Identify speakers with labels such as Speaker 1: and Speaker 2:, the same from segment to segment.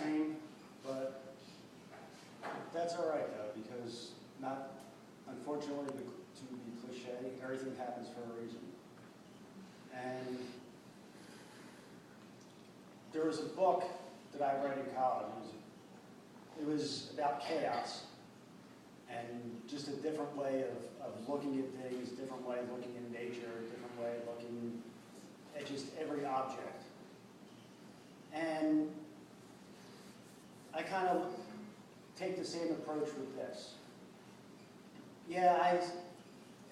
Speaker 1: same, but that's all right though, because unfortunately, to be cliche, everything happens for a reason. And there was a book that I read in college. It was about chaos and just a different way of looking at things, different way of looking at nature, different way of looking at just every object. And I kind of take the same approach with this. Yeah,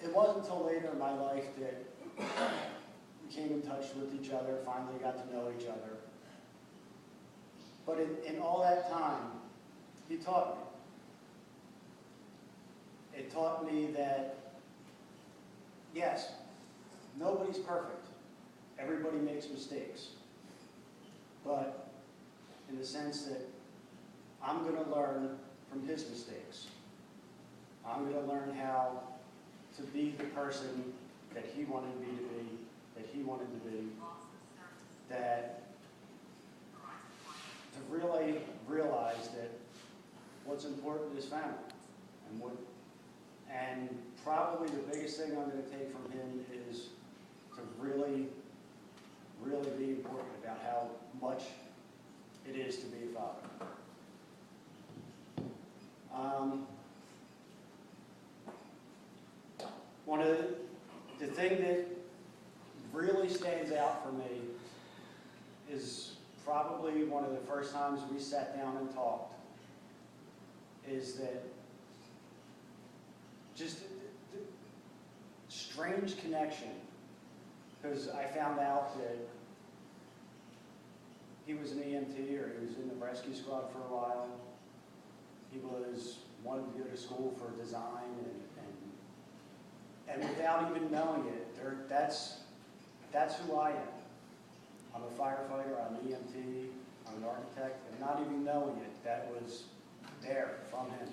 Speaker 1: it wasn't until later in my life that we came in touch with each other, finally got to know each other. But in all that time, he taught me. It taught me that, yes, nobody's perfect. Everybody makes mistakes. But in the sense that I'm going to learn from his mistakes. I'm going to learn how to be the person that he wanted me to be, that he wanted to be, that to really realize that what's important is family. And probably the biggest thing I'm going to take from him is to really, really be important about how much it is to be a father. One of the thing that really stands out for me is probably one of the first times we sat down and talked, is that just the strange connection, because I found out that he was an EMT, or he was in the rescue squad for a while. He wanted to go to school for design, and without even knowing it, that's who I am. I'm a firefighter, I'm an EMT, I'm an architect, and not even knowing it, that was there from him.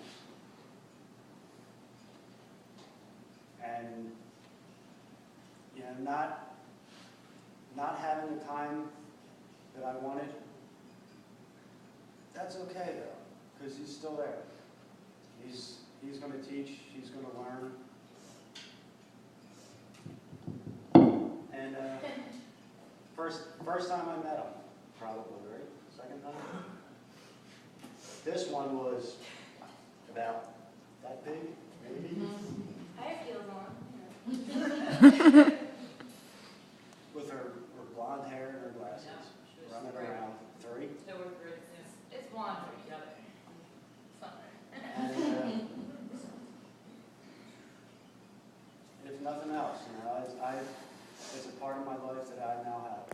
Speaker 1: And not having the time that I wanted, that's okay though, because he's still there. He's going to teach, he's going to learn. And first time I met him, probably, right? Second time? This one was about that big, maybe?
Speaker 2: I have heels on.
Speaker 1: With her blonde hair and her glasses, running around. 3?
Speaker 2: There were 3. It's blonde together.
Speaker 1: And if nothing else, it's a part of my life that I now have.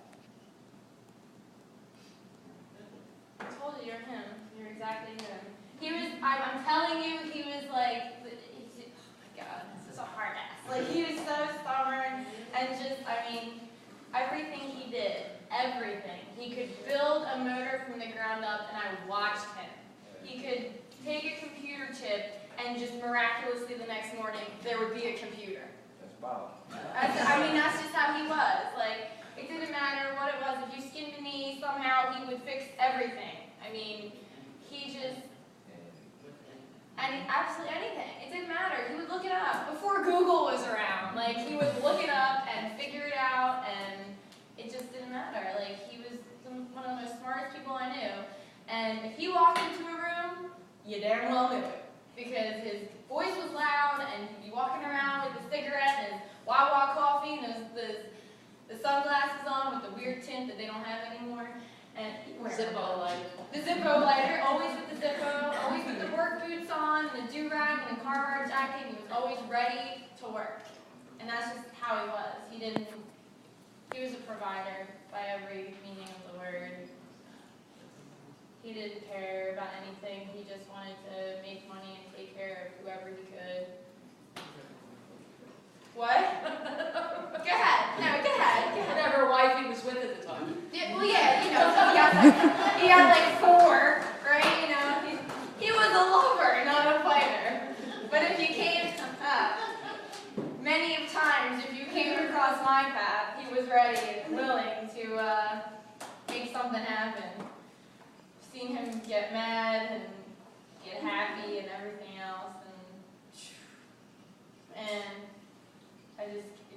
Speaker 2: I told you, you're him. You're exactly him. He was, I'm telling you, he was like, oh my God, this is a hard ass. Like, he was so stubborn, and just, everything he did, everything. He could build a motor from the ground up, and I watched him. He could take a computer chip, and just miraculously the next morning, there would be a computer.
Speaker 1: That's Bob.
Speaker 2: That's just how he was. Like, it didn't matter what it was. If you skinned a knee, somehow he would fix everything. He just, absolutely anything. It didn't matter. He would look it up before Google was around. Like, he would look it up and figure it out, and it just didn't matter. Like, he was one of the most smartest people I knew. And if he walked into a room, you damn well knew it. Because his voice was loud, and he'd be walking around with a cigarette and his Wawa coffee and the sunglasses on with the weird tint that they don't have anymore. And
Speaker 3: Zippo lighter.
Speaker 2: The Zippo lighter, always with the Zippo, always with the work boots on, and the do-rag and the Carhartt jacket. He was always ready to work. And that's just how he was. He was a provider by every meaning of the word. He didn't care about anything. He just wanted to make money and take care of whoever he could. What? Go ahead. No, go ahead.
Speaker 3: Whatever wife he was with at the time.
Speaker 2: Yeah, well, yeah, he had like 4, right? He was a lover, not a fighter. But if you came, many of times, if you came across my path, he was ready and willing to make something happen. Seen him get mad and get happy and everything else, and I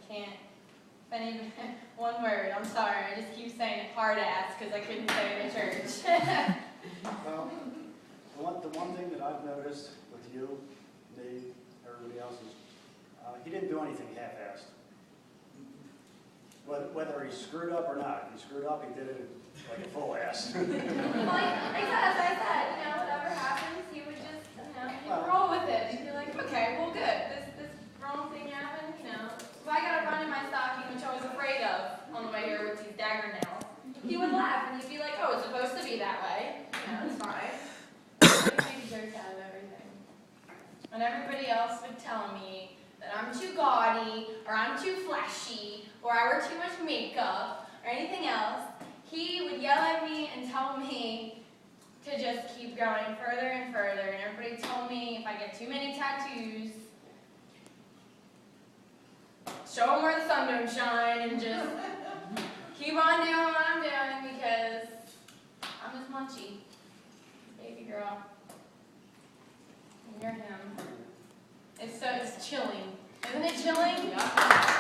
Speaker 2: can't. If any one word, I'm sorry. I just keep saying it hard ass because I couldn't say it in church.
Speaker 1: Well, the one thing that I've noticed with you, Dave, everybody else is, he didn't do anything half-assed. Whether he screwed up or not, if he screwed up, he did it like a full ass.
Speaker 2: Well, as I said, whatever happens, he would just, he'd roll with it. He'd be like, okay, well, good. This wrong thing happened, If I got a run in my stocking, which I was afraid of on the way here with these dagger nails, he would laugh and he'd be like, oh, it's supposed to be that way. It's fine. He made jokes out of everything. And everybody else would tell me that I'm too gaudy, or I'm too flashy, or I wear too much makeup, or anything else. He would yell at me and tell me to just keep going further and further. And everybody told me if I get too many tattoos, show them where the sun don't shine, and just keep on doing what I'm doing because I'm just munchy. Baby girl. And you're him. It's chilling. Isn't it chilling?
Speaker 3: Yeah.